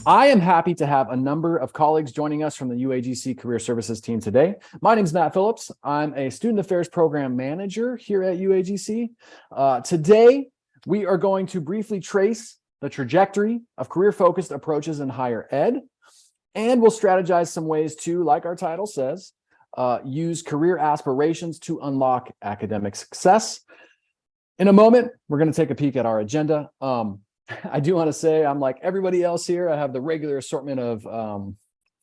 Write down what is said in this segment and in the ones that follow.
I am happy to have a number of colleagues joining us from the UAGC Career Services team today. My name is Matt Phillips. I'm a Student Affairs Program Manager here at UAGC. Today, we are going to briefly trace the trajectory of career-focused approaches in higher ed, and we'll strategize some ways to, like our title says, use career aspirations to unlock academic success. In a moment, we're going to take a peek at our agenda. I do want to say I'm like everybody else here. I have the regular assortment of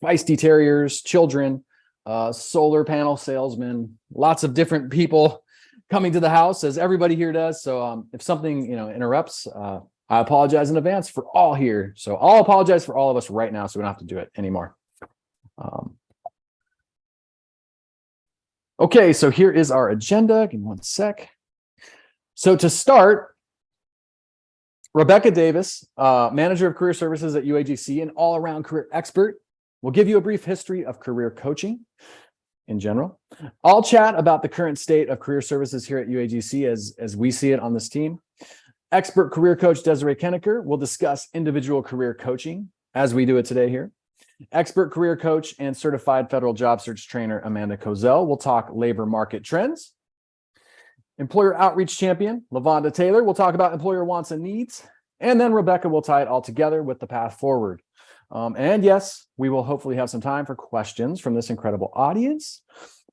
feisty terriers, children, solar panel salesmen, lots of different people coming to the house, as everybody here does. So if something interrupts, I apologize in advance for all here. So I'll apologize for all of us right now, so we don't have to do it anymore. Okay, so here is our agenda. Give me one sec. So to start, Rebecca Davis, Manager of Career Services at UAGC and all-around career expert, will give you a brief history of career coaching in general. I'll chat about the current state of career services here at UAGC as we see it on this team. Expert career coach Desiree Kenneker will discuss individual career coaching as we do it today here. Expert career coach and certified federal job search trainer Amanda Kozel will talk labor market trends. Employer outreach champion LaVonda Taylor will talk about employer wants and needs. And then Rebecca will tie it all together with the path forward. And yes, we will hopefully have some time for questions from this incredible audience.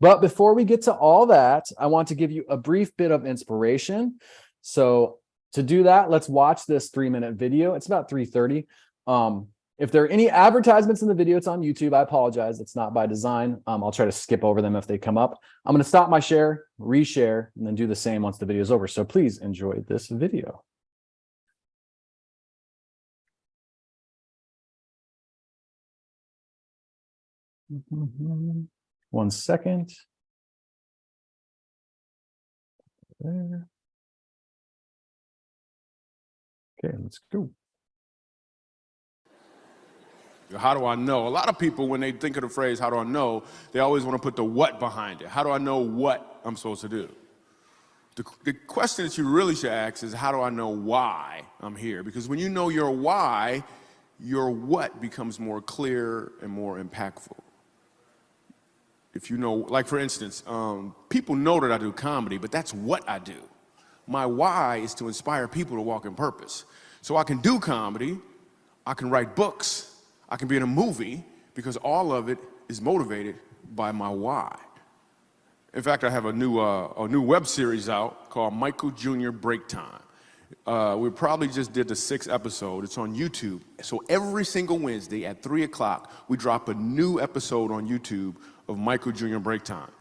But before we get to all that, I want to give you a brief bit of inspiration. So to do that, let's watch this 3-minute video. It's about 3:30. If there are any advertisements in the video, it's on YouTube. I apologize. It's not by design. I'll try to skip over them if they come up. I'm going to stop my share, reshare, and then do the same once the video is over. So please enjoy this video. One second. There. Okay, let's go. How do I know? A lot of people, when they think of the phrase, how do I know, they always want to put the what behind it. How do I know what I'm supposed to do? The question that you really should ask is, how do I know why I'm here? Because when you know your why, your what becomes more clear and more impactful. If you know, like for instance, people know that I do comedy, but that's what I do. My why is to inspire people to walk in purpose. So I can do comedy, I can write books, I can be in a movie, because all of it is motivated by my why. In fact, I have a new web series out called Michael Jr. Break Time. We probably just did the 6th episode. It's on YouTube. So every single Wednesday at 3 o'clock, we drop a new episode on YouTube of Michael Jr. Break Time.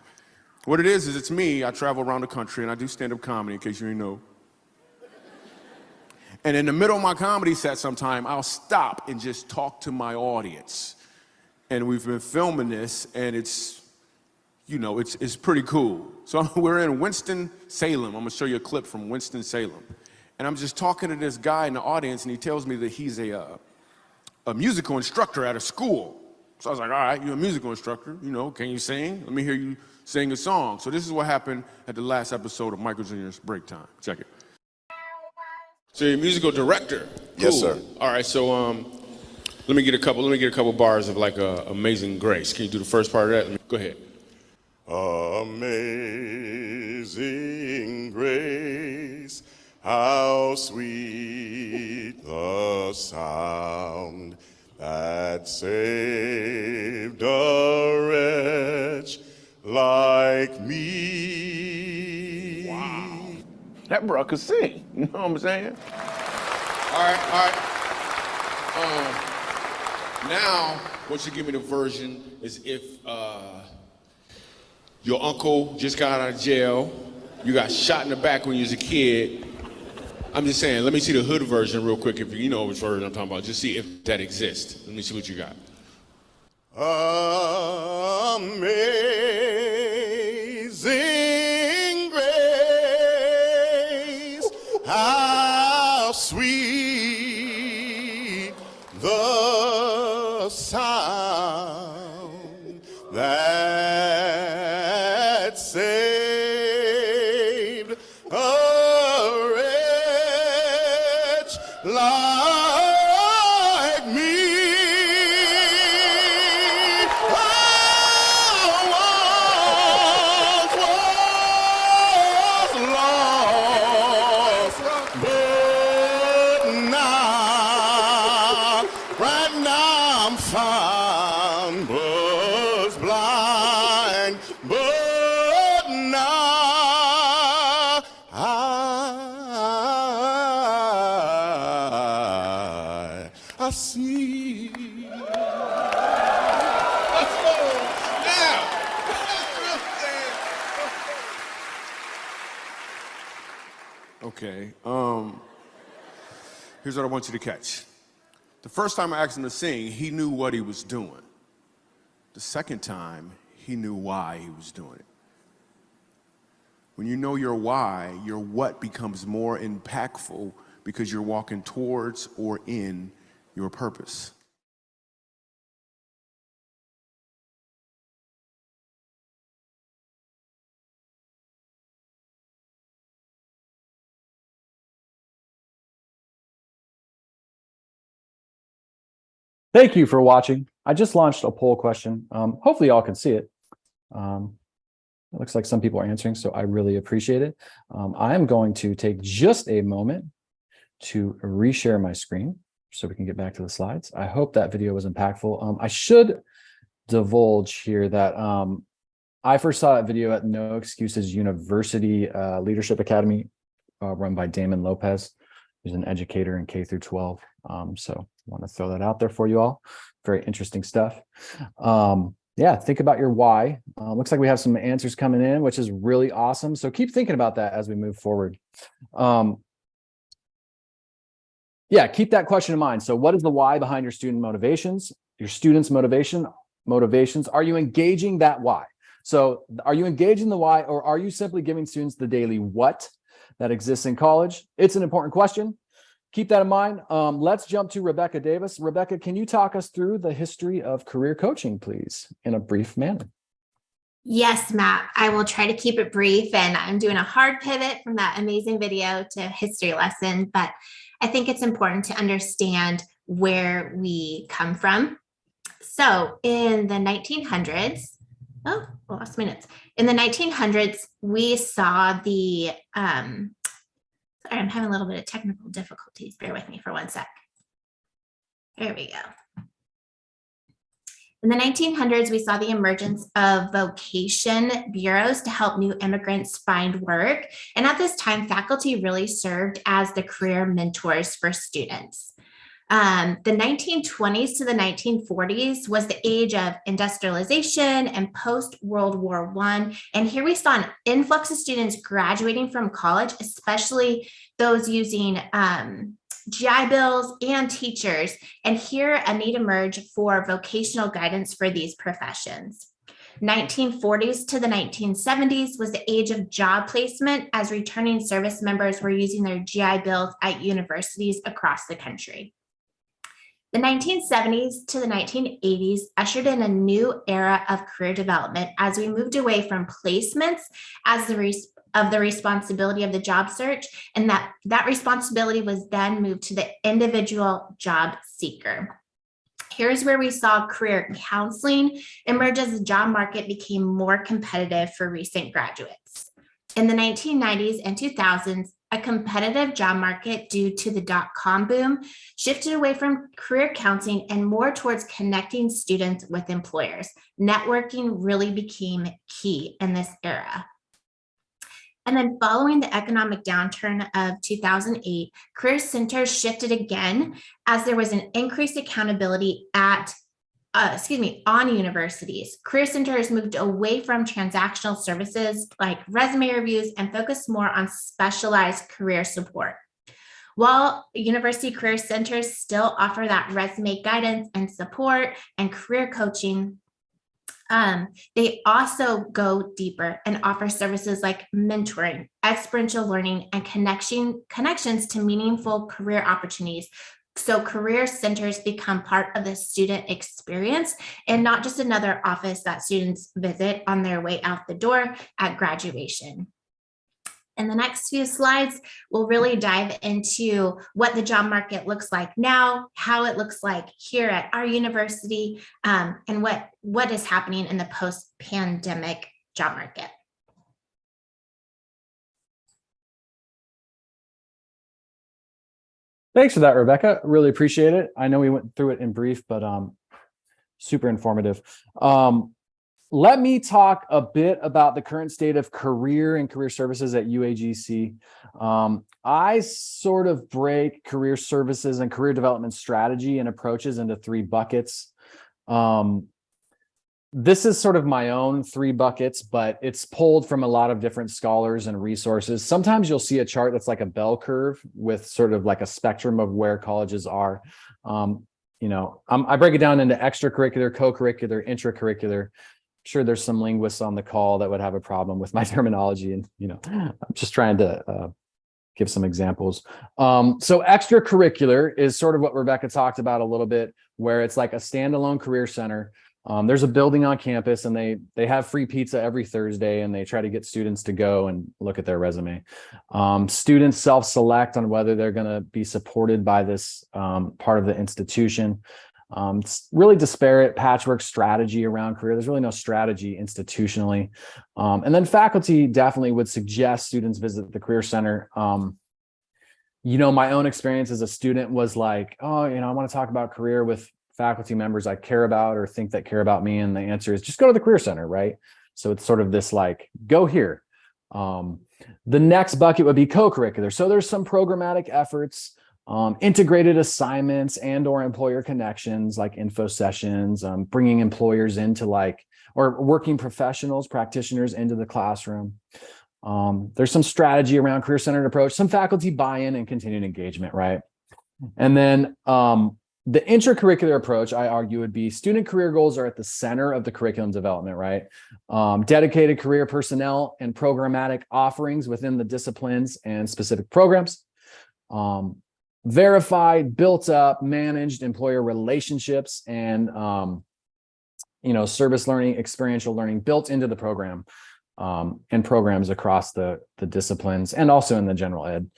What it is it's me. I travel around the country and I do stand-up comedy, in case you didn't know. And in the middle of my comedy set sometime, I'll stop and just talk to my audience. And we've been filming this, and it's pretty cool. So we're in Winston-Salem. I'm gonna show you a clip from Winston-Salem. And I'm just talking to this guy in the audience, and he tells me that he's a musical instructor at a school. So I was like, all right, you're a musical instructor, can you sing? Let me hear you sing a song. So this is what happened at the last episode of Michael Jr.'s Break Time. Check it. So you're a musical director. Cool. Yes, sir. All right, so let me get a couple bars of like Amazing Grace. Can you do the first part of that? Go ahead. Amazing grace, how sweet the sound that saved a wretch like me. Wow. That bro could sing, you know what I'm saying? All right. Now, what you give me the version is if your uncle just got out of jail, you got shot in the back when you was a kid. I'm just saying, let me see the hood version real quick, if you know which version I'm talking about. Just see if that exists. Let me see what you got. Amazing grace, how sweet the sound that saved a wretch like me. son was blind, but now I see. Let's go. Now. Okay. Here's what I want you to catch. The first time I asked him to sing, he knew what he was doing. The second time, he knew why he was doing it. When you know your why, your what becomes more impactful because you're walking towards or in your purpose. Thank you for watching. I just launched a poll question. Hopefully y'all can see it. It looks like some people are answering, so I really appreciate it. I am going to take just a moment to reshare my screen so we can get back to the slides. I hope that video was impactful. I should divulge here that I first saw that video at No Excuses University Leadership Academy run by Damon Lopez, who's an educator in K through 12. So I want to throw that out there for you all. Very interesting stuff. Yeah, think about your why. Looks like we have some answers coming in, which is really awesome. So keep thinking about that as we move forward. Yeah, keep that question in mind. So what is the why behind your student motivations, your students' motivations? Are you engaging that why? So are you engaging the why, or are you simply giving students the daily what that exists in college? It's an important question. Keep that in mind. Let's jump to Rebecca Davis. Rebecca, can you talk us through the history of career coaching, please, in a brief manner? Yes, Matt, I will try to keep it brief, and I'm doing a hard pivot from that amazing video to history lesson, but I think it's important to understand where we come from. So in the 1900s, oh, I lost my notes. In the 1900s, we saw the, sorry, I'm having a little bit of technical difficulties. Bear with me for one sec. There we go. In the 1900s, we saw the emergence of vocation bureaus to help new immigrants find work. And at this time, faculty really served as the career mentors for students. The 1920s to the 1940s was the age of industrialization and post-World War I. And here we saw an influx of students graduating from college, especially those using GI Bills and teachers. And here a need emerged for vocational guidance for these professions. 1940s to the 1970s was the age of job placement as returning service members were using their GI Bills at universities across the country. The 1970s to the 1980s ushered in a new era of career development as we moved away from placements as the responsibility of the job search, and that responsibility was then moved to the individual job seeker. Here's where we saw career counseling emerge as the job market became more competitive for recent graduates. In the 1990s and 2000s, a competitive job market due to the dot-com boom shifted away from career counseling and more towards connecting students with employers. Networking really became key in this era. And then following the economic downturn of 2008, career centers shifted again as there was an increased accountability on universities. Career centers moved away from transactional services like resume reviews and focused more on specialized career support. While university career centers still offer that resume guidance and support and career coaching, they also go deeper and offer services like mentoring, experiential learning, and connections to meaningful career opportunities. So career centers become part of the student experience and not just another office that students visit on their way out the door at graduation. In the next few slides, we'll really dive into what the job market looks like now, how it looks like here at our university, and what is happening in the post-pandemic job market. Thanks for that, Rebecca. Really appreciate it. I know we went through it in brief, but super informative. Let me talk a bit about the current state of career and career services at UAGC. I sort of break career services and career development strategy and approaches into 3 buckets. This is sort of my own 3 buckets, but it's pulled from a lot of different scholars and resources. Sometimes you'll see a chart that's like a bell curve with sort of like a spectrum of where colleges are. I break it down into extracurricular, co-curricular, intracurricular. Sure, there's some linguists on the call that would have a problem with my terminology, and I'm just trying to give some examples. So extracurricular is sort of what Rebecca talked about a little bit, where it's like a standalone career center. There's a building on campus, and they have free pizza every Thursday, and they try to get students to go and look at their resume. Students self-select on whether they're going to be supported by this part of the institution. It's really disparate patchwork strategy around career. There's really no strategy institutionally. And then faculty definitely would suggest students visit the career center. My own experience as a student was like, I want to talk about career with faculty members I care about or think that care about me. And the answer is just go to the career center, right? So it's sort of this like, go here. The next bucket would be co-curricular. So there's some programmatic efforts, integrated assignments and or employer connections like info sessions, bringing employers into or working professionals, practitioners into the classroom. There's some strategy around career-centered approach, some faculty buy-in and continued engagement, right? And then the intracurricular approach, I argue, would be student career goals are at the center of the curriculum development, right? Dedicated career personnel and programmatic offerings within the disciplines and specific programs. Verified, built up, managed employer relationships and, service learning, experiential learning built into the program and programs across the disciplines and also in the general ed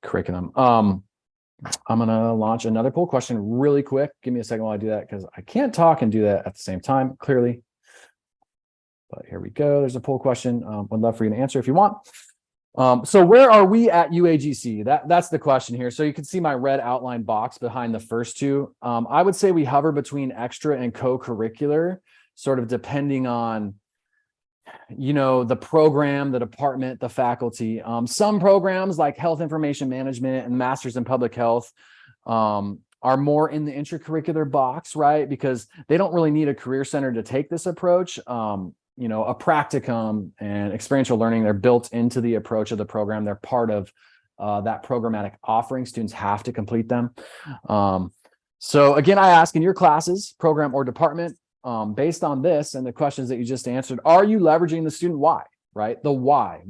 curriculum. I'm going to launch another poll question really quick. Give me a second while I do that because I can't talk and do that at the same time, clearly. But here we go. There's a poll question. Would love for you to answer if you want. So where are we at UAGC? That's the question here. So you can see my red outline box behind the first 2. I would say we hover between extra and co-curricular, sort of depending on, the program, the department, the faculty. Some programs like health information management and masters in public health are more in the intracurricular box, right? Because they don't really need a career center to take this approach. A practicum and experiential learning, they're built into the approach of the program. They're part of that programmatic offering. Students have to complete them. So again, I ask in your classes, program or department, based on this and the questions that you just answered, are you leveraging the student why, right? The why?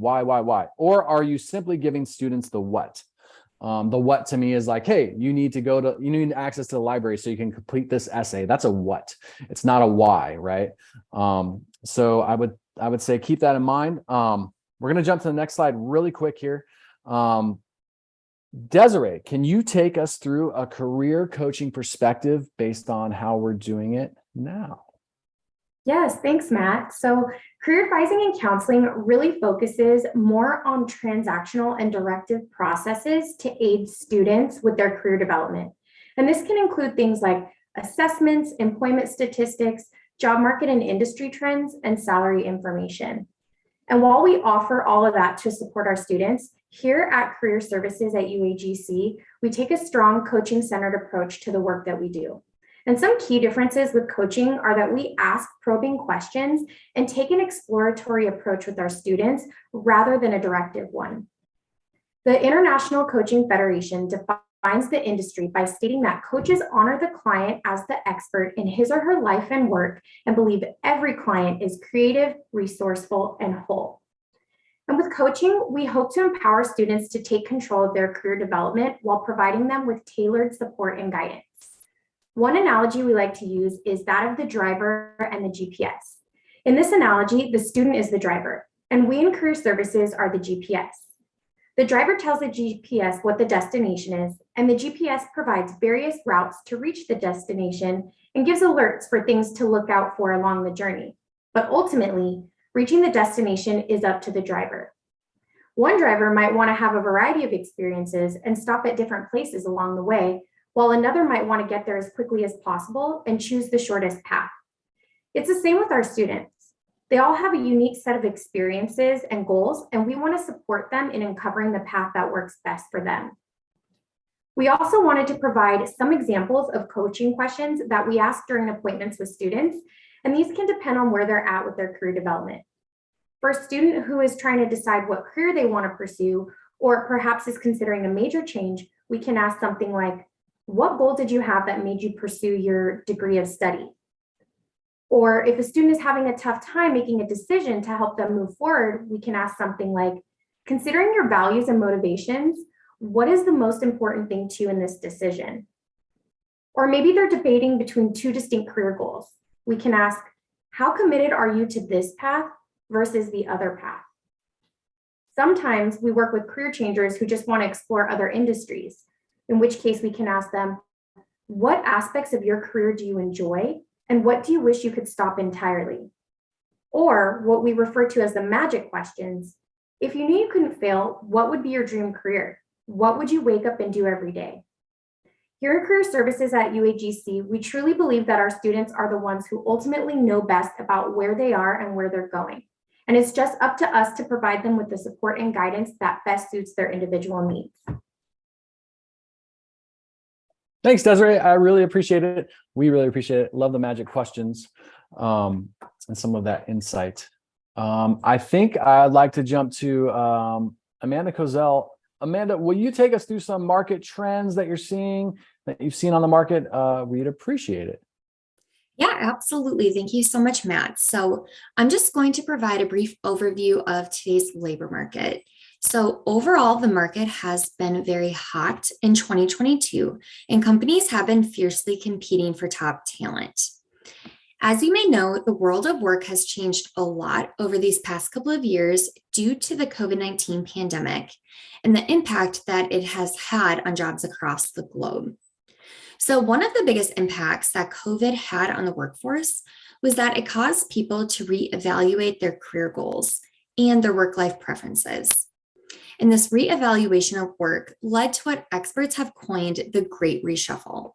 Or are you simply giving students the what? The what to me is like, hey, you need access to the library so you can complete this essay. That's a what. It's not a why, right? So I would say keep that in mind. We're going to jump to the next slide really quick here. Desiree, can you take us through a career coaching perspective based on how we're doing it now? Yes, thanks, Matt. So career advising and counseling really focuses more on transactional and directive processes to aid students with their career development. And this can include things like assessments, employment statistics, job market and industry trends, and salary information. And while we offer all of that to support our students, here at Career Services at UAGC, we take a strong coaching-centered approach to the work that we do. And some key differences with coaching are that we ask probing questions and take an exploratory approach with our students rather than a directive one. The International Coaching Federation defines the industry by stating that coaches honor the client as the expert in his or her life and work and believe every client is creative, resourceful, and whole. And with coaching, we hope to empower students to take control of their career development while providing them with tailored support and guidance. One analogy we like to use is that of the driver and the GPS. In this analogy, the student is the driver, and we in Career Services are the GPS. The driver tells the GPS what the destination is, and the GPS provides various routes to reach the destination and gives alerts for things to look out for along the journey. But ultimately, reaching the destination is up to the driver. One driver might want to have a variety of experiences and stop at different places along the way, while another might want to get there as quickly as possible and choose the shortest path. It's the same with our students. They all have a unique set of experiences and goals, and we want to support them in uncovering the path that works best for them. We also wanted to provide some examples of coaching questions that we ask during appointments with students, and these can depend on where they're at with their career development. For a student who is trying to decide what career they want to pursue, or perhaps is considering a major change, we can ask something like, what goal did you have that made you pursue your degree of study? Or if a student is having a tough time making a decision to help them move forward, we can ask something like, considering your values and motivations, what is the most important thing to you in this decision? Or maybe they're debating between two distinct career goals. We can ask, how committed are you to this path versus the other path? Sometimes we work with career changers who just want to explore other industries, in which case we can ask them, what aspects of your career do you enjoy? And what do you wish you could stop entirely? Or what we refer to as the magic questions. If you knew you couldn't fail, what would be your dream career? What would you wake up and do every day? Here in Career Services at UAGC, we truly believe that our students are the ones who ultimately know best about where they are and where they're going. And it's just up to us to provide them with the support and guidance that best suits their individual needs. Thanks, Desiree. I really appreciate it. We really appreciate it. Love the magic questions and some of that insight. I think I'd like to jump to Amanda Kozel. Amanda, will you take us through some market trends that you're seeing, that you've seen on the market? We'd appreciate it. Yeah, absolutely. Thank you so much, Matt. So I'm just going to provide a brief overview of today's labor market. So overall, the market has been very hot in 2022, and companies have been fiercely competing for top talent. As you may know, the world of work has changed a lot over these past couple of years due to the COVID-19 pandemic and the impact that it has had on jobs across the globe. So one of the biggest impacts that COVID had on the workforce was that it caused people to reevaluate their career goals and their work-life preferences. And this reevaluation of work led to what experts have coined the Great Reshuffle.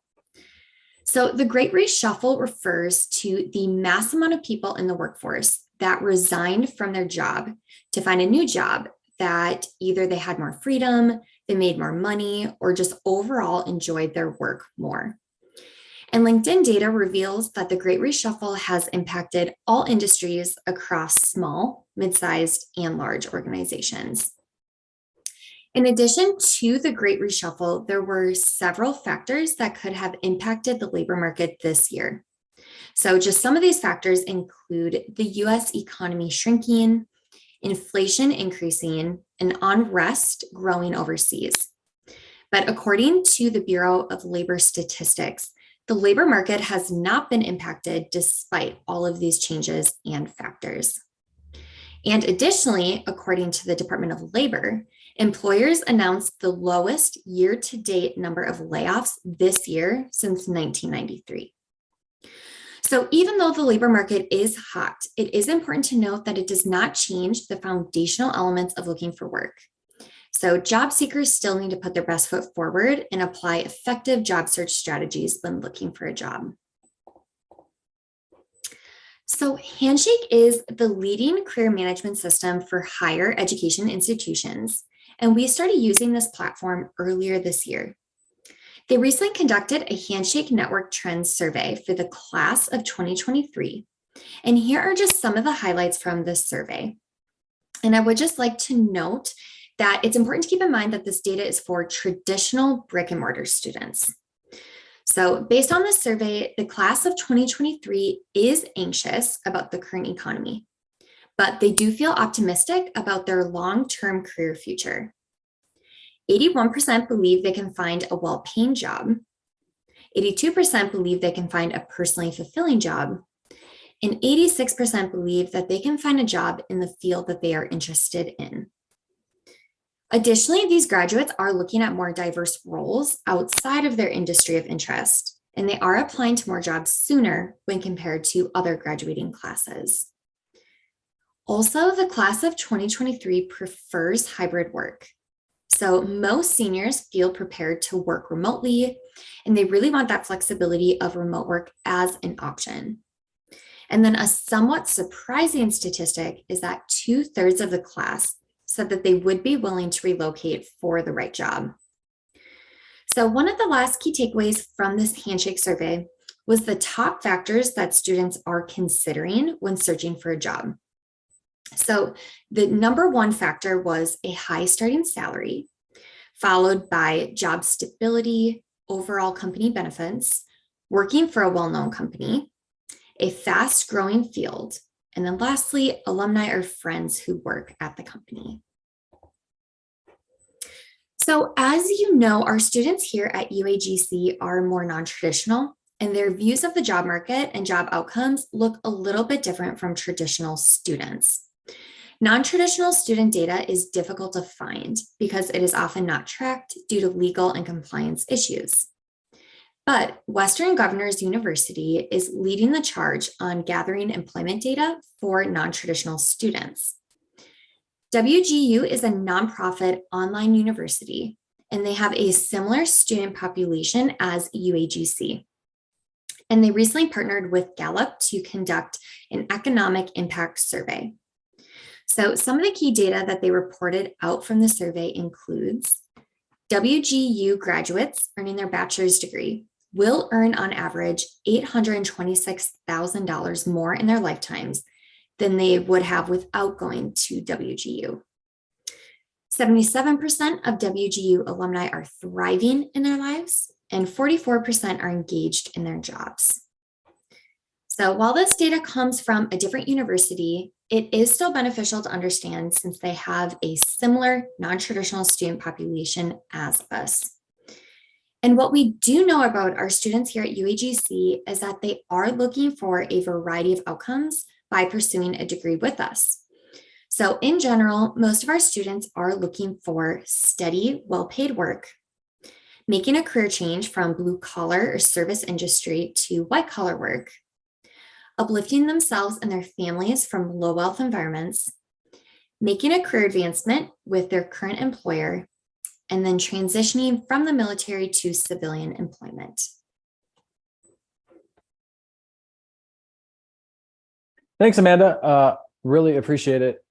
So the Great Reshuffle refers to the mass amount of people in the workforce that resigned from their job to find a new job that either they had more freedom, they made more money, or just overall enjoyed their work more. And LinkedIn data reveals that the Great Reshuffle has impacted all industries across small, mid-sized, and large organizations. In addition to the Great Reshuffle, there were several factors that could have impacted the labor market this year. So just some of these factors include the US economy shrinking, inflation increasing, and unrest growing overseas. But according to the Bureau of Labor Statistics, the labor market has not been impacted despite all of these changes and factors. And additionally, according to the Department of Labor, employers announced the lowest year-to-date number of layoffs this year since 1993. So even though the labor market is hot, it is important to note that it does not change the foundational elements of looking for work. So job seekers still need to put their best foot forward and apply effective job search strategies when looking for a job. So Handshake is the leading career management system for higher education institutions, and we started using this platform earlier this year. They recently conducted a Handshake Network Trends survey for the class of 2023, and here are just some of the highlights from this survey. And I would just like to note that it's important to keep in mind that this data is for traditional brick and mortar students. So based on this survey, the class of 2023 is anxious about the current economy, but they do feel optimistic about their long-term career future. 81% believe they can find a well-paying job. 82% believe they can find a personally fulfilling job. And 86% believe that they can find a job in the field that they are interested in. Additionally, these graduates are looking at more diverse roles outside of their industry of interest, and they are applying to more jobs sooner when compared to other graduating classes. Also, the class of 2023 prefers hybrid work. So most seniors feel prepared to work remotely, and they really want that flexibility of remote work as an option. And then a somewhat surprising statistic is that 2/3 of the class said that they would be willing to relocate for the right job. So one of the last key takeaways from this handshake survey was the top factors that students are considering when searching for a job. So the number one factor was a high starting salary, followed by job stability, overall company benefits, working for a well-known company, a fast-growing field, and then lastly, alumni or friends who work at the company. So as you know, our students here at UAGC are more non-traditional, and their views of the job market and job outcomes look a little bit different from traditional students. Non-traditional student data is difficult to find because it is often not tracked due to legal and compliance issues. But Western Governors University is leading the charge on gathering employment data for non-traditional students. WGU is a nonprofit online university, and they have a similar student population as UAGC. And they recently partnered with Gallup to conduct an economic impact survey. So some of the key data that they reported out from the survey includes WGU graduates earning their bachelor's degree will earn on average $826,000 more in their lifetimes than they would have without going to WGU. 77% of WGU alumni are thriving in their lives, and 44% are engaged in their jobs. So while this data comes from a different university, it is still beneficial to understand since they have a similar non-traditional student population as us. And what we do know about our students here at UAGC is that they are looking for a variety of outcomes by pursuing a degree with us. So in general, most of our students are looking for steady, well-paid work, making a career change from blue collar or service industry to white collar work, uplifting themselves and their families from low wealth environments, making a career advancement with their current employer, and then transitioning from the military to civilian employment. Thanks, Amanda. Really appreciate it.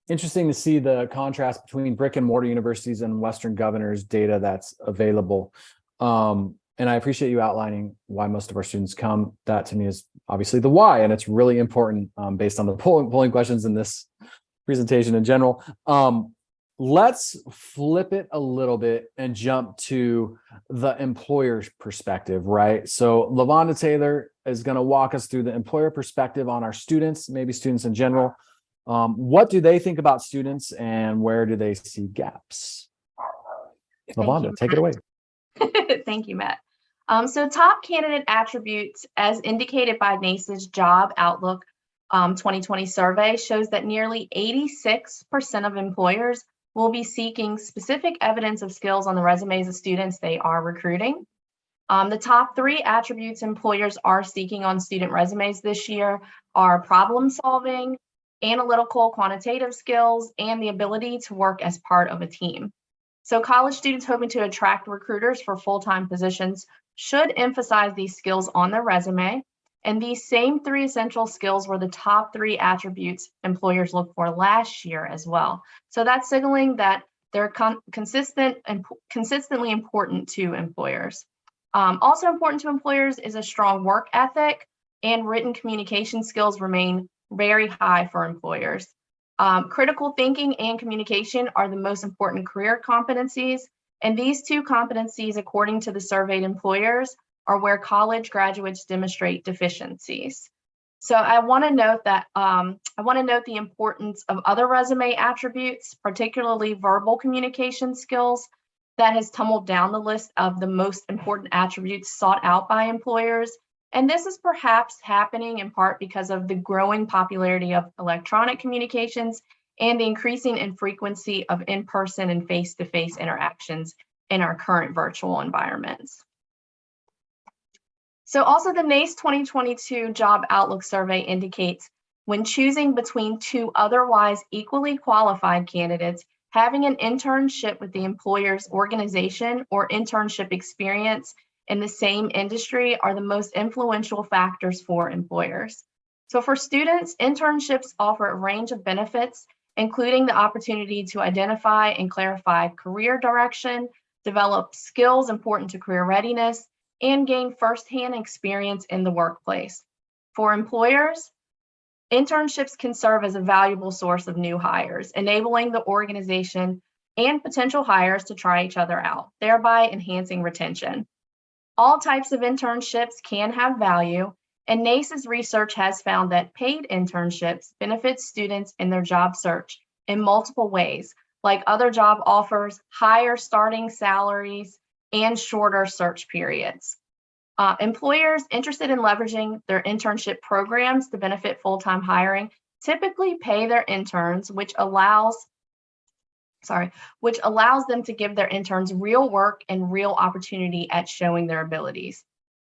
Interesting to see the contrast between brick and mortar universities and Western Governors data that's available. And I appreciate you outlining why most of our students come. That to me is obviously the why, and it's really important based on the polling questions in this presentation in general. Let's flip it a little bit and jump to the employer's perspective, right? So LaVonda Taylor is going to walk us through the employer perspective on our students, maybe students in general. What do they think about students and where do they see gaps? LaVonda, take it away. Thank you, Matt. So top candidate attributes as indicated by NACE's Job Outlook 2020 survey shows that nearly 86% of employers will be seeking specific evidence of skills on the resumes of students they are recruiting. The top 3 attributes employers are seeking on student resumes this year are problem solving, analytical quantitative skills, and the ability to work as part of a team. So college students hoping to attract recruiters for full-time positions should emphasize these skills on their resume. And these same 3 essential skills were the top 3 attributes employers looked for last year as well. So that's signaling that they're consistently important to employers. Also important to employers is a strong work ethic, and written communication skills remain very high for employers. Critical thinking and communication are the most important career competencies, and these 2 competencies, according to the surveyed employers, are where college graduates demonstrate deficiencies. So I want to note that the importance of other resume attributes, particularly verbal communication skills, that has tumbled down the list of the most important attributes sought out by employers. And this is perhaps happening in part because of the growing popularity of electronic communications and the increasing infrequency of in-person and face-to-face interactions in our current virtual environments. So also the NACE 2022 Job Outlook survey indicates when choosing between 2 otherwise equally qualified candidates, Having an internship with the employer's organization or internship experience in the same industry are the most influential factors for employers. So for students, internships offer a range of benefits, including the opportunity to identify and clarify career direction, develop skills important to career readiness, and gain firsthand experience in the workplace. For employers, internships can serve as a valuable source of new hires, enabling the organization and potential hires to try each other out, thereby enhancing retention. All types of internships can have value, and NACE's research has found that paid internships benefit students in their job search in multiple ways, like other job offers, higher starting salaries, and shorter search periods. Employers interested in leveraging their internship programs to benefit full-time hiring typically pay their interns, which allows them to give their interns real work and real opportunity at showing their abilities.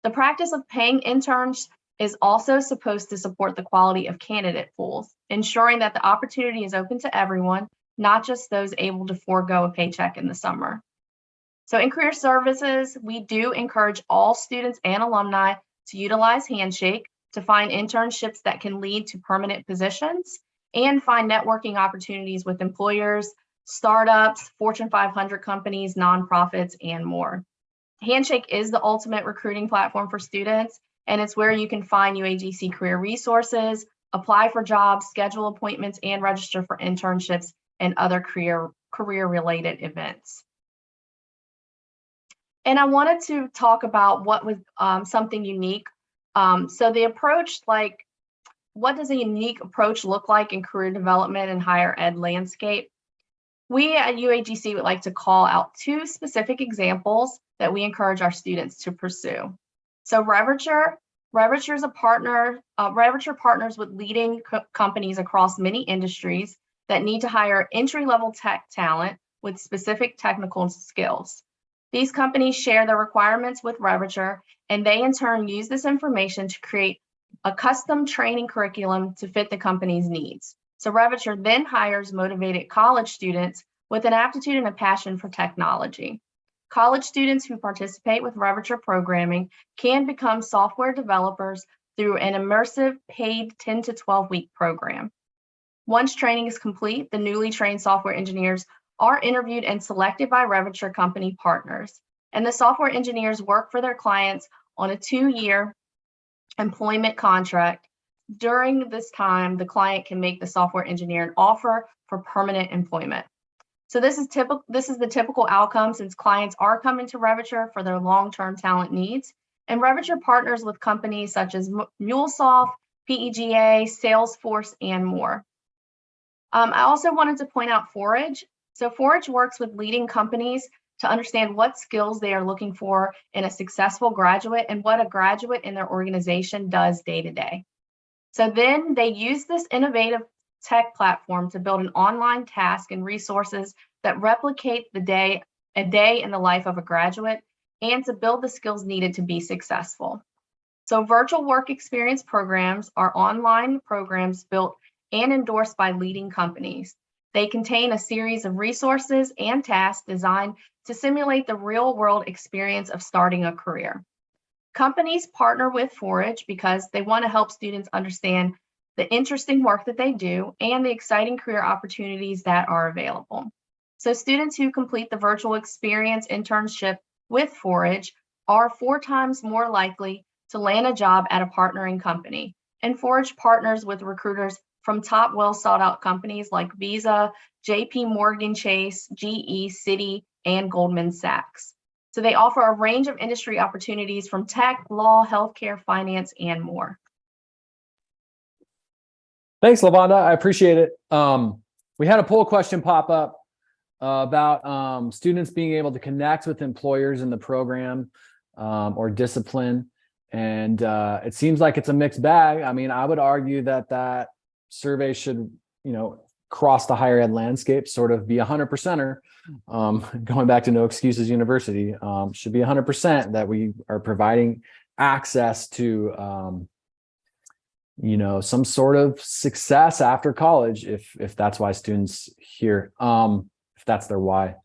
The practice of paying interns is also supposed to support the quality of candidate pools, ensuring that the opportunity is open to everyone, not just those able to forego a paycheck in the summer. So in career services, we do encourage all students and alumni to utilize Handshake to find internships that can lead to permanent positions and find networking opportunities with employers, startups, Fortune 500 companies, nonprofits, and more. Handshake is the ultimate recruiting platform for students, and it's where you can find UAGC career resources, apply for jobs, schedule appointments, and register for internships and other career-related events. And I wanted to talk about what was something unique. So the approach, like, what does a unique approach look like in career development and higher ed landscape? We at UAGC would like to call out two specific examples that we encourage our students to pursue. So Reverture is a partner. Reverture partners with leading companies across many industries that need to hire entry-level tech talent with specific technical skills. These companies share their requirements with Reverture, and they in turn use this information to create a custom training curriculum to fit the company's needs. So Reverture then hires motivated college students with an aptitude and a passion for technology. College students who participate with Reverture programming can become software developers through an immersive paid 10 to 12-week program. Once training is complete, the newly trained software engineers are interviewed and selected by Reverture company partners, and the software engineers work for their clients on a 2-year employment contract. During this time, the client can make the software engineer an offer for permanent employment. So this is the typical outcome, since clients are coming to Reverture for their long-term talent needs, and Reverture partners with companies such as MuleSoft, PEGA, Salesforce, and more. I also wanted to point out Forage. So Forage works with leading companies to understand what skills they are looking for in a successful graduate and what a graduate in their organization does day to day. So then they use this innovative tech platform to build an online task and resources that replicate a day in the life of a graduate and to build the skills needed to be successful. So virtual work experience programs are online programs built and endorsed by leading companies. They contain a series of resources and tasks designed to simulate the real-world experience of starting a career. Companies partner with Forage because they want to help students understand the interesting work that they do and the exciting career opportunities that are available. So students who complete the virtual experience internship with Forage are 4 times more likely to land a job at a partnering company. And Forage partners with recruiters from top well-sought-out companies like Visa, JP Morgan Chase, GE, Citi, and Goldman Sachs. So they offer a range of industry opportunities from tech, law, healthcare, finance, and more. Thanks, Lavonda. I appreciate it. We had a poll question pop up about students being able to connect with employers in the program or discipline. And it seems like it's a mixed bag. I mean, I would argue that survey should, cross the higher ed landscape, sort of be 100%er. Going back to No Excuses University, should be 100% that we are providing access to, some sort of success after college, if that's why students here. if that's their why.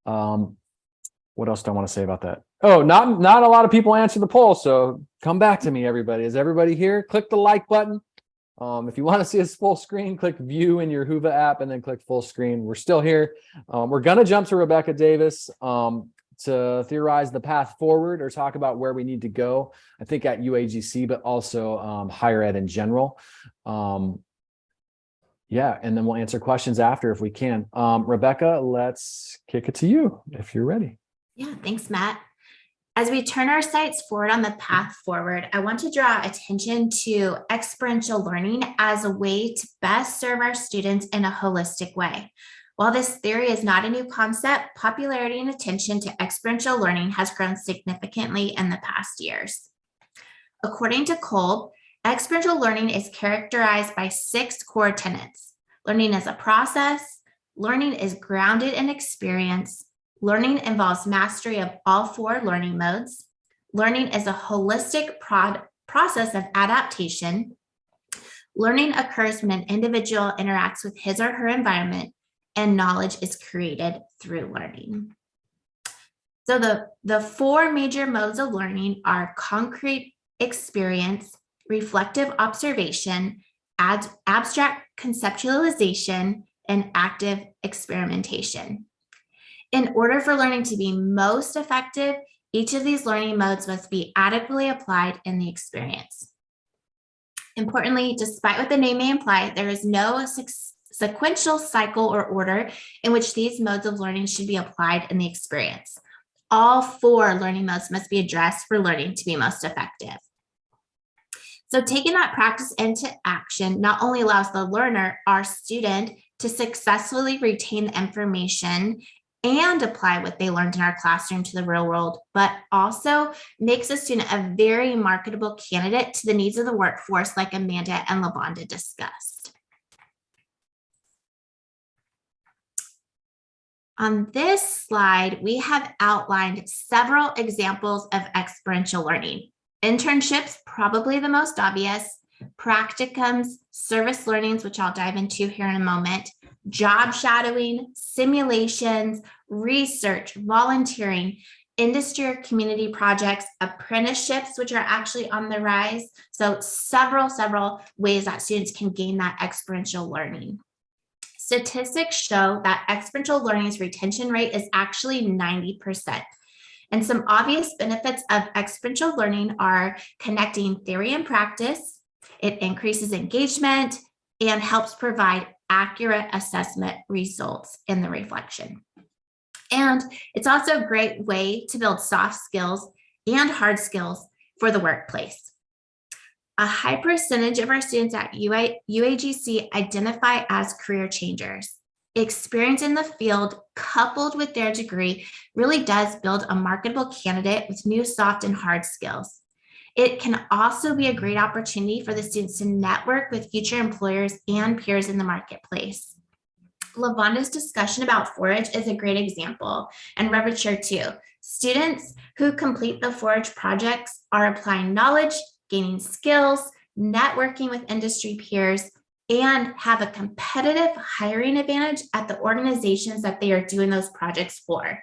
What else do I want to say about that? Oh, not a lot of people answer the poll, so come back to me, everybody. Is everybody here? Click the like button. If you want to see us full screen, click view in your Whova app and then click full screen. We're still here. We're going to jump to Rebecca Davis to theorize the path forward or talk about where we need to go, I think at UAGC, but also higher ed in general. Yeah, and then we'll answer questions after if we can. Rebecca, let's kick it to you if you're ready. Yeah, thanks, Matt. As we turn our sights forward on the path forward, I want to draw attention to experiential learning as a way to best serve our students in a holistic way. While this theory is not a new concept, popularity and attention to experiential learning has grown significantly in the past years. According to Kolb, experiential learning is characterized by 6 core tenets. Learning is a process, learning is grounded in experience, learning involves mastery of all 4 learning modes. Learning is a holistic process of adaptation. Learning occurs when an individual interacts with his or her environment, and knowledge is created through learning. So the 4 major modes of learning are concrete experience, reflective observation, abstract conceptualization, and active experimentation. In order for learning to be most effective, each of these learning modes must be adequately applied in the experience. Importantly, despite what the name may imply, there is no sequential cycle or order in which these modes of learning should be applied in the experience. All 4 learning modes must be addressed for learning to be most effective. So taking that practice into action not only allows the learner, our student, to successfully retain the information and apply what they learned in our classroom to the real world, but also makes a student a very marketable candidate to the needs of the workforce, like Amanda and LaVonda discussed. On this slide, we have outlined several examples of experiential learning. Internships, probably the most obvious, practicums, service learnings, which I'll dive into here in a moment, job shadowing, simulations, research, volunteering, industry or community projects, apprenticeships, which are actually on the rise. So several ways that students can gain that experiential learning. Statistics show that experiential learning's retention rate is actually 90%. And some obvious benefits of experiential learning are connecting theory and practice. It increases engagement and helps provide accurate assessment results in the reflection. And it's also a great way to build soft skills and hard skills for the workplace. A high percentage of our students at UAGC identify as career changers. Experience in the field coupled with their degree really does build a marketable candidate with new soft and hard skills. It can also be a great opportunity for the students to network with future employers and peers in the marketplace. LaVonda's discussion about Forage is a great example, and Reviture too. Students who complete the Forage projects are applying knowledge, gaining skills, networking with industry peers, and have a competitive hiring advantage at the organizations that they are doing those projects for.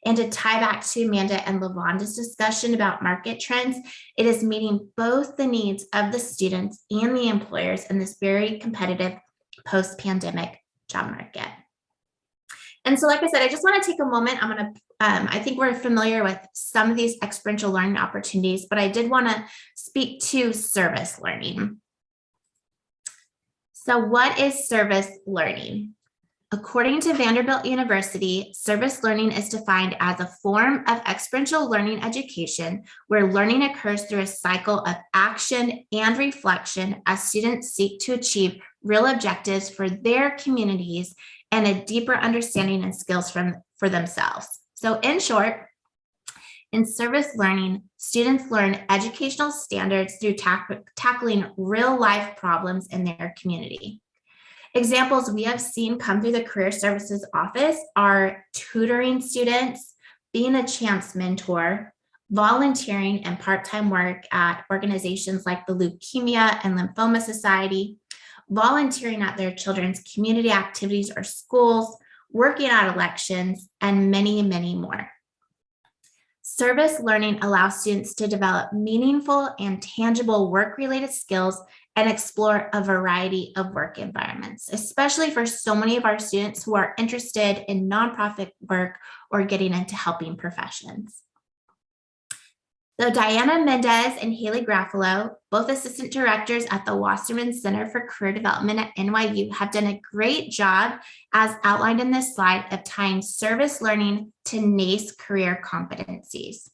And to tie back to Amanda and LaVonda's discussion about market trends, it is meeting both the needs of the students and the employers in this very competitive post-pandemic job market. And so, like I said, I just want to take a moment. I think we're familiar with some of these experiential learning opportunities, but I did want to speak to service learning. So what is service learning? According to Vanderbilt University, service learning is defined as a form of experiential learning education where learning occurs through a cycle of action and reflection as students seek to achieve real objectives for their communities and a deeper understanding and skills for themselves. So in short, in service learning, students learn educational standards through tackling real-life problems in their community. Examples we have seen come through the Career Services Office are tutoring students, being a chance mentor, volunteering and part-time work at organizations like the Leukemia and Lymphoma Society, volunteering at their children's community activities or schools, working at elections, and many, many more. Service learning allows students to develop meaningful and tangible work-related skills and explore a variety of work environments, especially for so many of our students who are interested in nonprofit work or getting into helping professions. So Diana Mendez and Haley Graffalo, both assistant directors at the Wasserman Center for Career Development at NYU, have done a great job, as outlined in this slide, of tying service learning to NACE career competencies.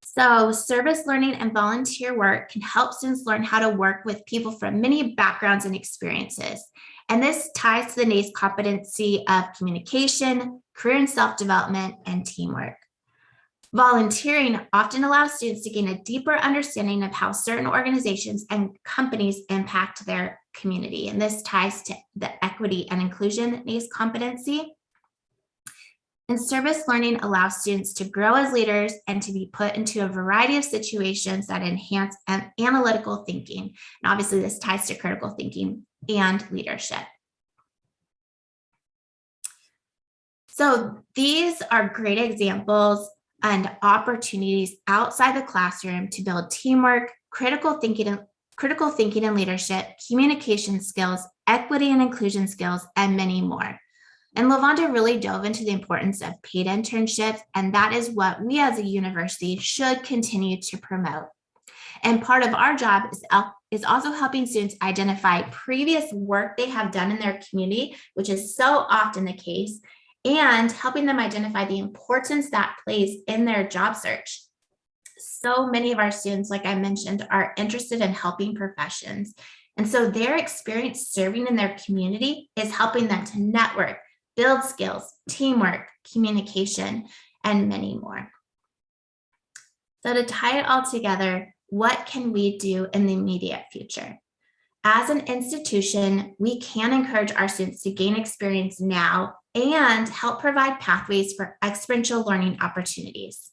So service learning and volunteer work can help students learn how to work with people from many backgrounds and experiences. And this ties to the NACE competency of communication, career and self-development, and teamwork. Volunteering often allows students to gain a deeper understanding of how certain organizations and companies impact their community. And this ties to the equity and inclusion NACE competency. And service learning allows students to grow as leaders and to be put into a variety of situations that enhance analytical thinking. And obviously this ties to critical thinking and leadership. So these are great examples and opportunities outside the classroom to build teamwork, critical thinking and leadership, communication skills, equity and inclusion skills, and many more. And Lavonda really dove into the importance of paid internships, and that is what we as a university should continue to promote. And part of our job is also helping students identify previous work they have done in their community, which is so often the case, and helping them identify the importance that plays in their job search. So many of our students, like I mentioned, are interested in helping professions. And so their experience serving in their community is helping them to network, build skills, teamwork, communication, and many more. So to tie it all together, what can we do in the immediate future? As an institution, we can encourage our students to gain experience now and help provide pathways for experiential learning opportunities.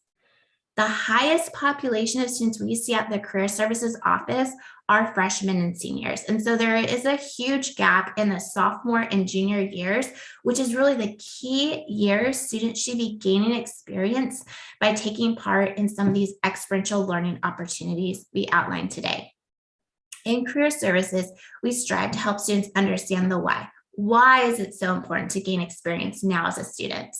The highest population of students we see at the Career Services Office are freshmen and seniors. And so there is a huge gap in the sophomore and junior years, which is really the key years students should be gaining experience by taking part in some of these experiential learning opportunities we outlined today. In Career Services, we strive to help students understand the why. Why is it so important to gain experience now as a student?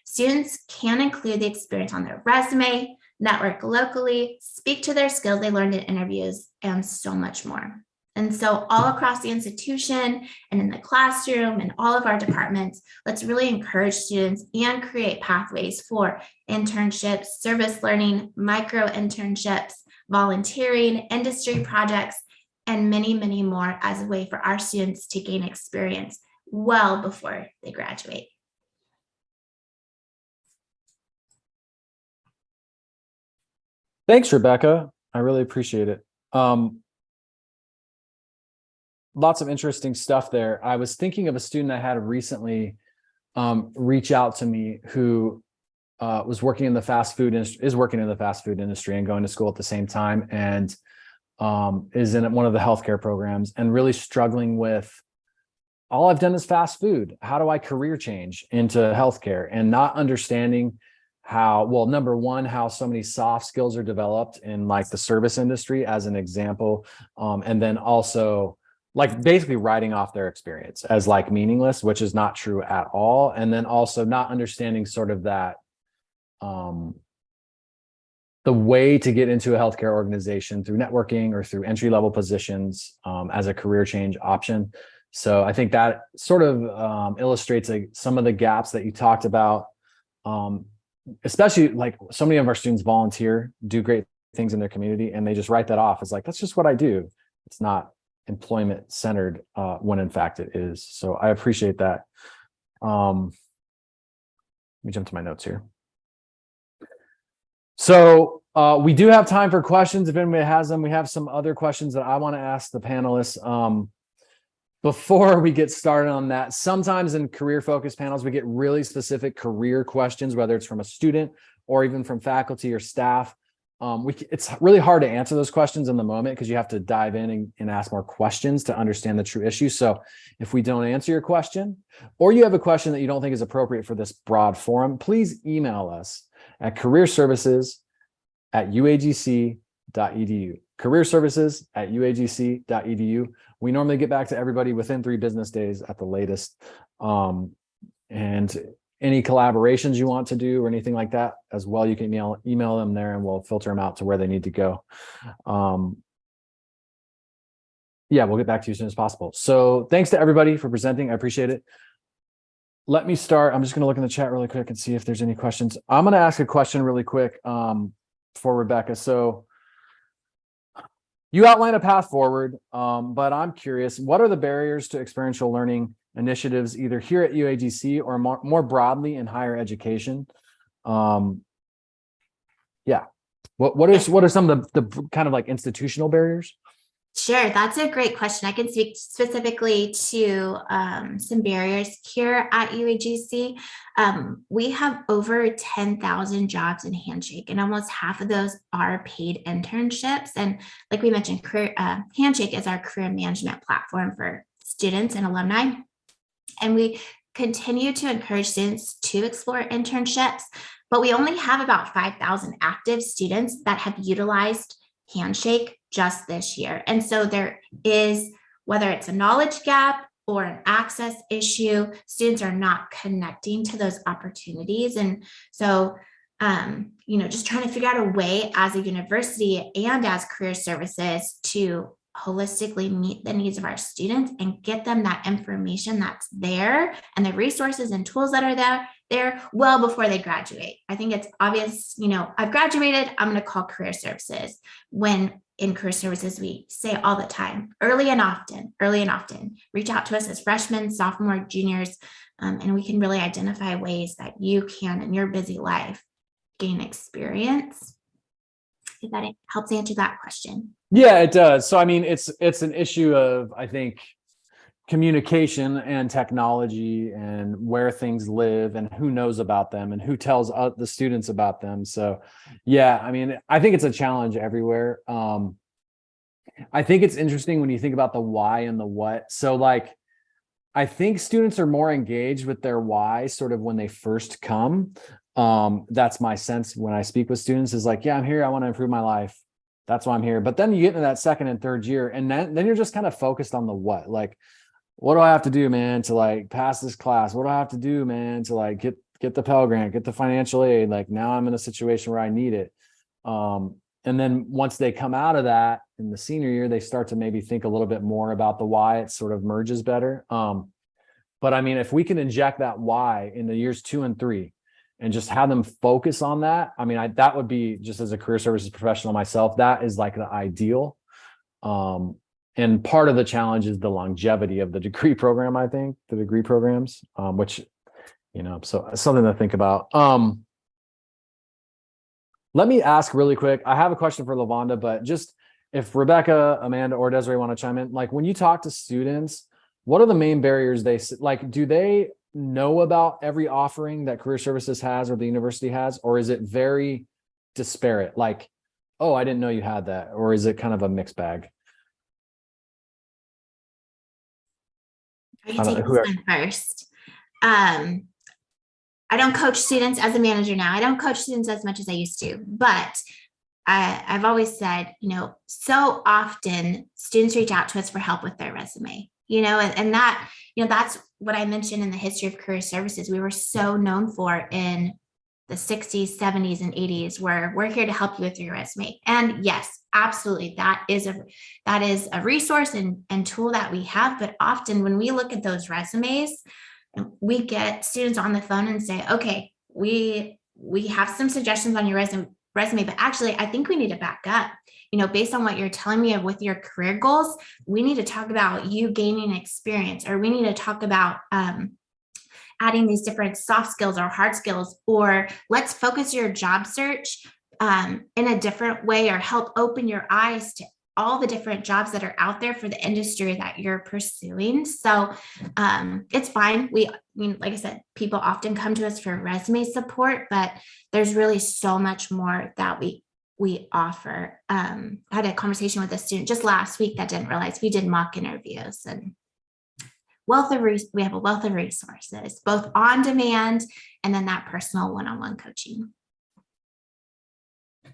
Students can include the experience on their resume, network locally, speak to their skills they learned in interviews, and so much more. And so all across the institution and in the classroom and all of our departments, let's really encourage students and create pathways for internships, service learning, micro internships, volunteering, industry projects, and many, many more as a way for our students to gain experience well before they graduate. Thanks, Rebecca. I really appreciate it. Lots of interesting stuff there. I was thinking of a student I had recently reach out to me who was working in the fast food industry, is working in the fast food industry and going to school at the same time, and is in one of the healthcare programs and really struggling with, all I've done is fast food. How do I career change into healthcare? And not understanding how, well, number one, how so many soft skills are developed in like the service industry as an example. And then also like basically writing off their experience as like meaningless, which is not true at all. And then also not understanding sort of that, the way to get into a healthcare organization through networking or through entry-level positions as a career change option. So I think that sort of illustrates like some of the gaps that you talked about, especially like so many of our students volunteer, do great things in their community, and they just write that off as like, that's just what I do. It's not employment centered when in fact it is. So I appreciate that. Let me jump to my notes here. So we do have time for questions if anybody has them. We have some other questions that I want to ask the panelists. Before we get started on that, sometimes in career focused panels, we get really specific career questions, whether it's from a student or even from faculty or staff. It's really hard to answer those questions in the moment because you have to dive in and ask more questions to understand the true issue. So if we don't answer your question, or you have a question that you don't think is appropriate for this broad forum, please email us at careerservices@uagc.edu. careerservices@uagc.edu. We normally get back to everybody within 3 business days at the latest. And any collaborations you want to do or anything like that as well, you can email them there and we'll filter them out to where they need to go. Yeah, we'll get back to you as soon as possible. So thanks to everybody for presenting. I appreciate it. Let me start. I'm just going to look in the chat really quick and see if there's any questions. I'm going to ask a question really quick for Rebecca. So you outline a path forward, but I'm curious, what are the barriers to experiential learning initiatives either here at UAGC or more broadly in higher education? Yeah. What are some of the kind of like institutional barriers? Sure, that's a great question. I can speak specifically to some barriers here at UAGC. We have over 10,000 jobs in Handshake, and almost half of those are paid internships. And like we mentioned, Handshake is our career management platform for students and alumni. And we continue to encourage students to explore internships, but we only have about 5,000 active students that have utilized Handshake just this year. And so there is, whether it's a knowledge gap or an access issue, students are not connecting to those opportunities. And so, just trying to figure out a way as a university and as career services to holistically meet the needs of our students and get them that information that's there and the resources and tools that are there well before they graduate. I think it's obvious, I've graduated, I'm going to call career services. When in career services, we say all the time, early and often, reach out to us as freshmen, sophomore, juniors, and we can really identify ways that you can, in your busy life, gain experience. If that helps answer that question. Yeah, it does. So, I mean, it's an issue of, I think, communication and technology and where things live and who knows about them and who tells the students about them. So, yeah, I mean, I think it's a challenge everywhere. I think it's interesting when you think about the why and the what. So, like, I think students are more engaged with their why sort of when they first come. That's my sense when I speak with students is like, yeah, I'm here. I want to improve my life. That's why I'm here. But then you get into that second and third year, and then you're just kind of focused on the what. Like, what do I have to do, man, to like pass this class? What do I have to do, man, to like get the Pell Grant, get the financial aid? Like, now I'm in a situation where I need it. And then once they come out of that in the senior year, they start to maybe think a little bit more about the why. It sort of merges better. But I mean, if we can inject that why in the years 2 and 3, and just have them focus on that. I mean, that would be, just as a career services professional myself, that is like the ideal. And part of the challenge is the longevity of the degree program, I think, the degree programs, which, so something to think about. Let me ask really quick. I have a question for LaVonda, but just if Rebecca, Amanda, or Desiree want to chime in, like when you talk to students, what are the main barriers do they know about every offering that career services has or the university has, or is it very disparate? Like, oh, I didn't know you had that, or is it kind of a mixed bag? I can take this one first. I don't coach students as a manager now. I don't coach students as much as I used to, but I've always said, so often students reach out to us for help with their resume, and that, that's what I mentioned in the history of career services. We were so known for in the 60s, 70s, and 80s, where we're here to help you with your resume. And yes, absolutely, that is a resource and tool that we have. But often when we look at those resumes, we get students on the phone and say, okay, we have some suggestions on your resume, but actually, I think we need to back up. Based on what you're telling me with your career goals, we need to talk about you gaining experience, or we need to talk about adding these different soft skills or hard skills, or let's focus your job search in a different way, or help open your eyes to all the different jobs that are out there for the industry that you're pursuing. So it's fine. Like I said, people often come to us for resume support, but there's really so much more that we we offer. I had a conversation with a student just last week that didn't realize we did mock interviews, and we have a wealth of resources, both on demand and then that personal one-on-one coaching.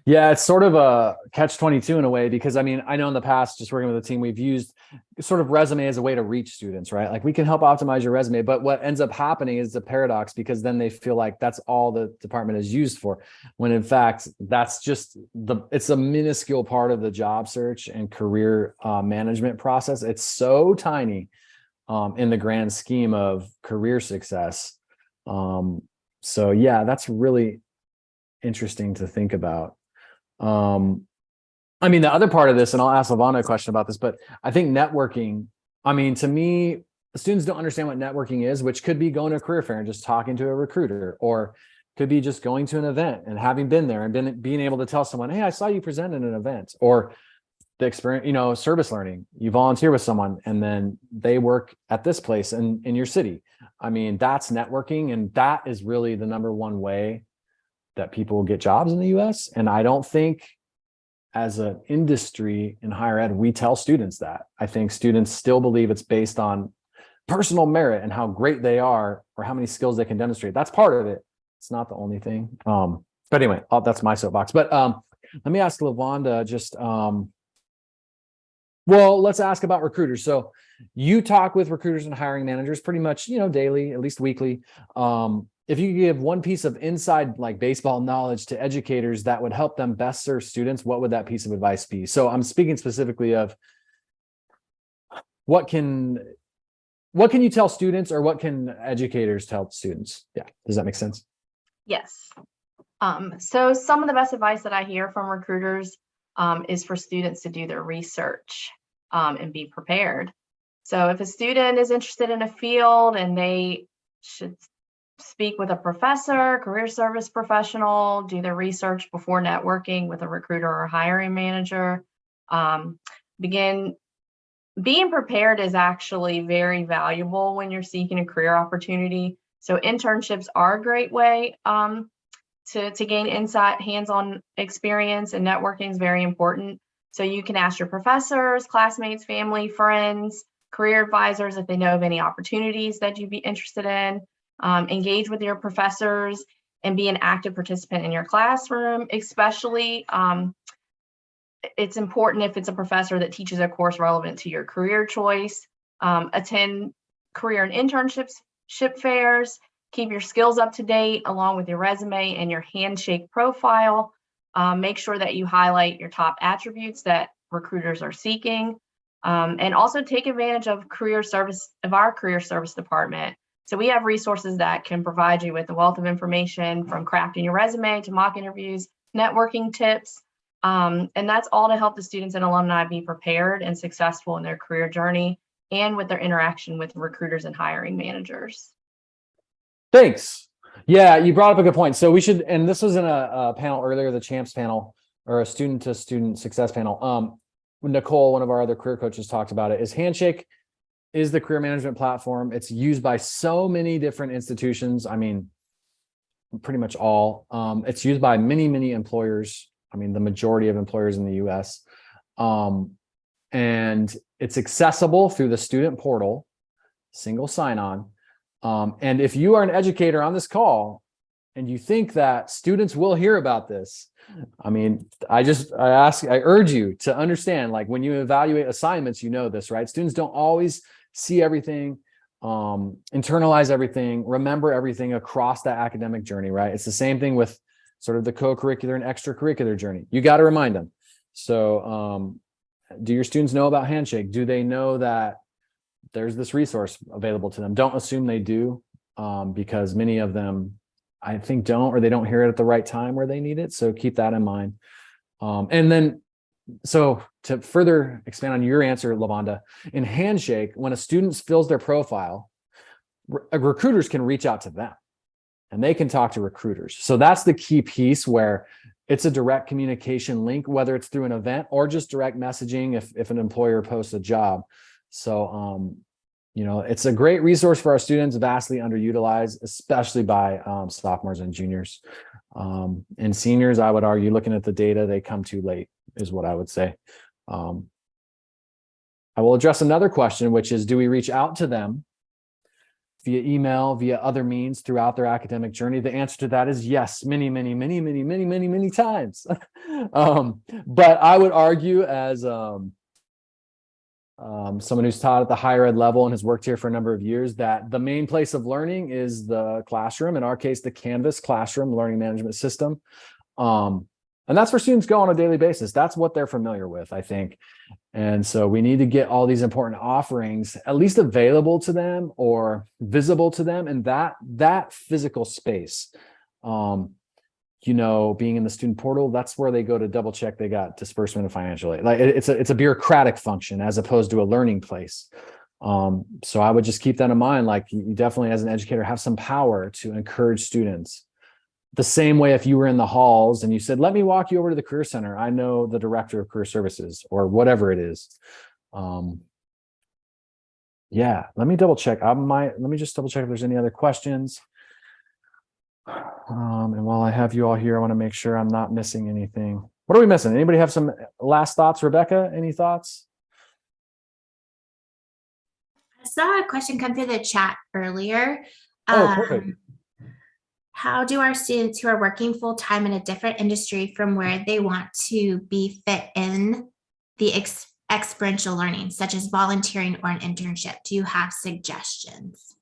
Yeah, it's sort of a catch-22 in a way, because I mean, I know in the past, just working with a team, we've used sort of resume as a way to reach students, right? Like we can help optimize your resume, but what ends up happening is a paradox, because then they feel like that's all the department is used for, when in fact, that's just it's a minuscule part of the job search and career management process. It's so tiny in the grand scheme of career success. So yeah, that's really interesting to think about. I mean, the other part of this, and I'll ask Lavonda a question about this, but I think networking, I mean, to me, students don't understand what networking is, which could be going to a career fair and just talking to a recruiter, or could be just going to an event and having been there and being able to tell someone, hey, I saw you present at an event, or the experience, service learning, you volunteer with someone and then they work at this place in your city. I mean, that's networking, and that is really the number one way that people get jobs in the US. And I don't think as an industry in higher ed, we tell students that. I think students still believe it's based on personal merit and how great they are or how many skills they can demonstrate. That's part of it. It's not the only thing. But anyway, that's my soapbox. But let me ask Lavonda just, well, let's ask about recruiters. So you talk with recruiters and hiring managers pretty much, daily, at least weekly. If you could give one piece of inside like baseball knowledge to educators that would help them best serve students, what would that piece of advice be? So I'm speaking specifically of what can you tell students, or what can educators tell students? Yeah. Does that make sense? Yes. So some of the best advice that I hear from recruiters is for students to do their research and be prepared. So if a student is interested in a field, and they should speak with a professor, career service professional, do their research before networking with a recruiter or hiring manager. Being prepared is actually very valuable when you're seeking a career opportunity. So internships are a great way to gain insight, hands-on experience, and networking is very important. So you can ask your professors, classmates, family, friends, career advisors if they know of any opportunities that you'd be interested in. Engage with your professors and be an active participant in your classroom, especially it's important if it's a professor that teaches a course relevant to your career choice. Attend career and internship fairs, keep your skills up to date along with your resume and your handshake profile. Make sure that you highlight your top attributes that recruiters are seeking, and also take advantage of our career service department. So we have resources that can provide you with a wealth of information, from crafting your resume to mock interviews, networking tips. And that's all to help the students and alumni be prepared and successful in their career journey and with their interaction with recruiters and hiring managers. Thanks. Yeah, you brought up a good point. So we should, and this was in a panel earlier, the CHAMPS panel, or a student to student success panel. Nicole, one of our other career coaches, talked about it. Is Handshake is the career management platform. It's used by so many different institutions. I mean, pretty much all. It's used by many, many employers. I mean, the majority of employers in the US. And it's accessible through the student portal, single sign-on. And if you are an educator on this call and you think that students will hear about this, I mean, I urge you to understand, like when you evaluate assignments, this, right? Students don't always see everything, internalize everything, remember everything across that academic journey, right? It's the same thing with sort of the co-curricular and extracurricular journey. You got to remind them. So do your students know about Handshake? Do they know that there's this resource available to them? Don't assume they do, because many of them, I think, don't, or they don't hear it at the right time where they need it. So keep that in mind. And then, so to further expand on your answer, Lavonda, in Handshake, when a student fills their profile, recruiters can reach out to them and they can talk to recruiters. So that's the key piece, where it's a direct communication link, whether it's through an event or just direct messaging if an employer posts a job. So, it's a great resource for our students, vastly underutilized, especially by sophomores and juniors. And seniors, I would argue, looking at the data, they come too late, is what I would say. I will address another question, which is, do we reach out to them via email, via other means throughout their academic journey? The answer to that is yes, many, many, many, many, many, many, many times. But I would argue, as someone who's taught at the higher ed level and has worked here for a number of years, that the main place of learning is the classroom. In our case, the Canvas classroom learning management system. And that's where students go on a daily basis. That's what they're familiar with, I think. And so we need to get all these important offerings at least available to them or visible to them in that physical space. You know, being in the student portal, that's where they go to double check they got disbursement of financial aid. Like it's a bureaucratic function as opposed to a learning place. So I would just keep that in mind. Like, you definitely, as an educator, have some power to encourage students. The same way, if you were in the halls and you said, let me walk you over to the Career Center, I know the director of career services or whatever it is. Yeah, let me double check. Let me just double check if there's any other questions. And while I have you all here, I want to make sure I'm not missing anything. What are we missing? Anybody have some last thoughts? Rebecca, any thoughts? I saw a question come through the chat earlier. Oh, perfect. How do our students who are working full-time in a different industry from where they want to be fit in the experiential learning, such as volunteering or an internship? Do you have suggestions?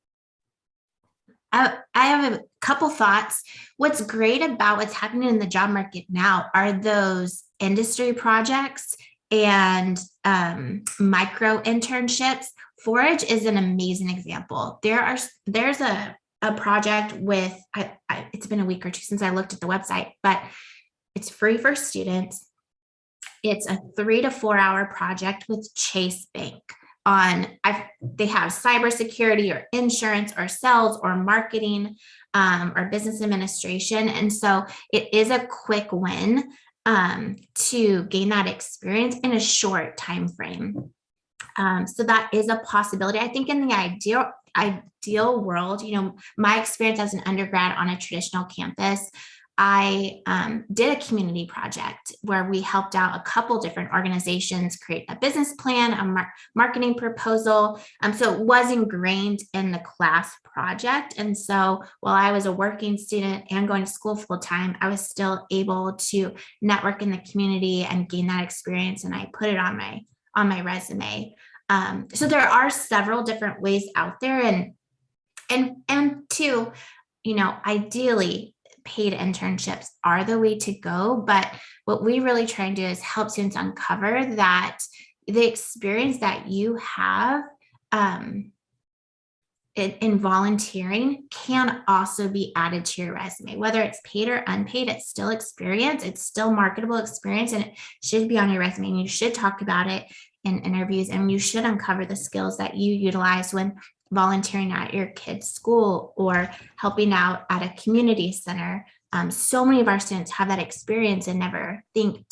I have a couple thoughts. What's great about what's happening in the job market now are those industry projects and micro internships. Forage is an amazing example. There's a project with, it's been a week or two since I looked at the website, but it's free for students. It's a 3 to 4 hour project with Chase Bank they have cybersecurity or insurance or sales or marketing or business administration. And so it is a quick win to gain that experience in a short time frame. So that is a possibility. I think in the ideal world, you know, my experience as an undergrad on a traditional campus, I did a community project where we helped out a couple different organizations create a business plan, a marketing proposal. So it was ingrained in the class project. And so while I was a working student and going to school full time, I was still able to network in the community and gain that experience. And I put it on my resume. So there are several different ways out there, and two, you know, ideally paid internships are the way to go. But what we really try and do is help students uncover that the experience that you have in volunteering can also be added to your resume, whether it's paid or unpaid. It's still experience, it's still marketable experience, and it should be on your resume, and you should talk about it in interviews, and you should uncover the skills that you utilize when volunteering at your kid's school or helping out at a community center. So many of our students have that experience and never think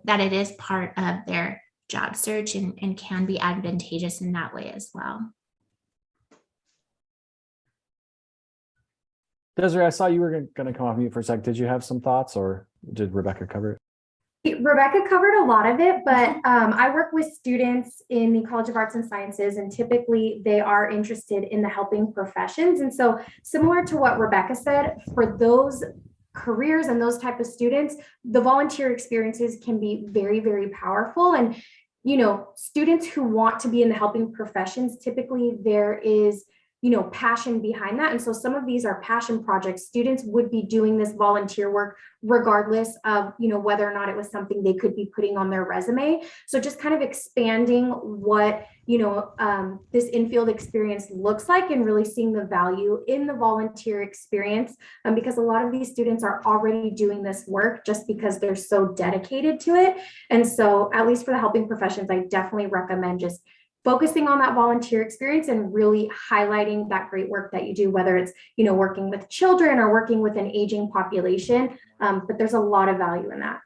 that it is part of their job search and can be advantageous in that way as well. Desiree, I saw you were going to come off mute for a sec. Did you have some thoughts, or did Rebecca cover it? Rebecca covered a lot of it, but I work with students in the College of Arts and Sciences, and typically they are interested in the helping professions. And so similar to what Rebecca said, for those careers and those type of students, the volunteer experiences can be very, very powerful. And, you know, students who want to be in the helping professions, typically there is, you know, passion behind that. And so some of these are passion projects. Students would be doing this volunteer work regardless of, you know, whether or not it was something they could be putting on their resume. So just kind of expanding what, you know, this in-field experience looks like, and really seeing the value in the volunteer experience, because a lot of these students are already doing this work just because they're so dedicated to it. And so at least for the helping professions, I definitely recommend just focusing on that volunteer experience and really highlighting that great work that you do, whether it's, you know, working with children or working with an aging population. But there's a lot of value in that.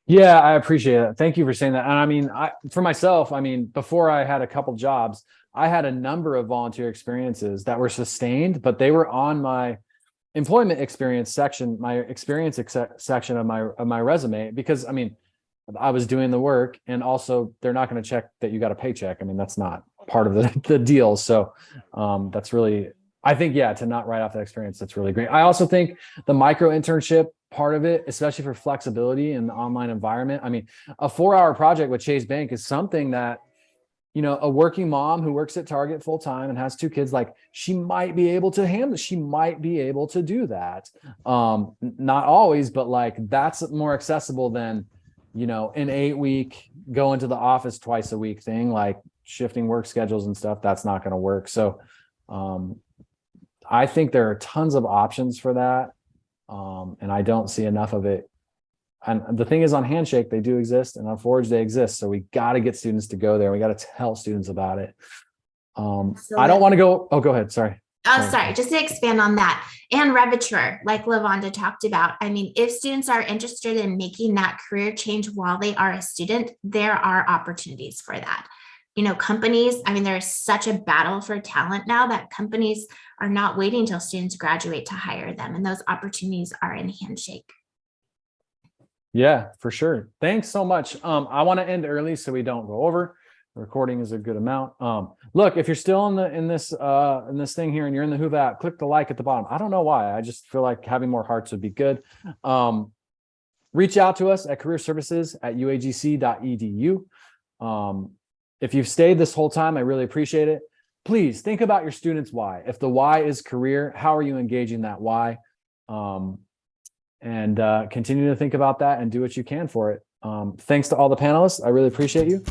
Yeah, I appreciate it. Thank you for saying that. And I mean, for myself, I mean, before I had a couple jobs, I had a number of volunteer experiences that were sustained, but they were on my employment experience section, my experience section of my resume, because I mean, I was doing the work, and also they're not going to check that you got a paycheck. I mean, that's not part of the deal. So that's really, I think, yeah, to not write off that experience, that's really great. I also think the micro internship part of it, especially for flexibility in the online environment. I mean, a 4-hour project with Chase Bank is something that, you know, a working mom who works at Target full time and has 2 kids, like she might be able to handle, she might be able to do that. Not always, but like that's more accessible than, you know, an 8-week go into the office twice a week thing, like shifting work schedules and stuff. That's not going to work. So I think there are tons of options for that. And I don't see enough of it. And the thing is, on Handshake, they do exist, and on Forge, they exist. So we got to get students to go there. We got to tell students about it. I don't want to go. Oh, go ahead. Sorry. Oh, sorry. Just to expand on that, and Reviture, like Lavonda talked about. I mean, if students are interested in making that career change while they are a student, there are opportunities for that. You know, companies, I mean, there's such a battle for talent now that companies are not waiting until students graduate to hire them. And those opportunities are in Handshake. Yeah, for sure. Thanks so much. I want to end early so we don't go over. The recording is a good amount. Look, if you're still in this thing here and you're in the Hoove app, click the like at the bottom. I don't know why. I just feel like having more hearts would be good. Reach out to us at careerservices@uagc.edu. If you've stayed this whole time, I really appreciate it. Please think about your students' why. If the why is career, how are you engaging that why? And continue to think about that and do what you can for it. Thanks to all the panelists. I really appreciate you.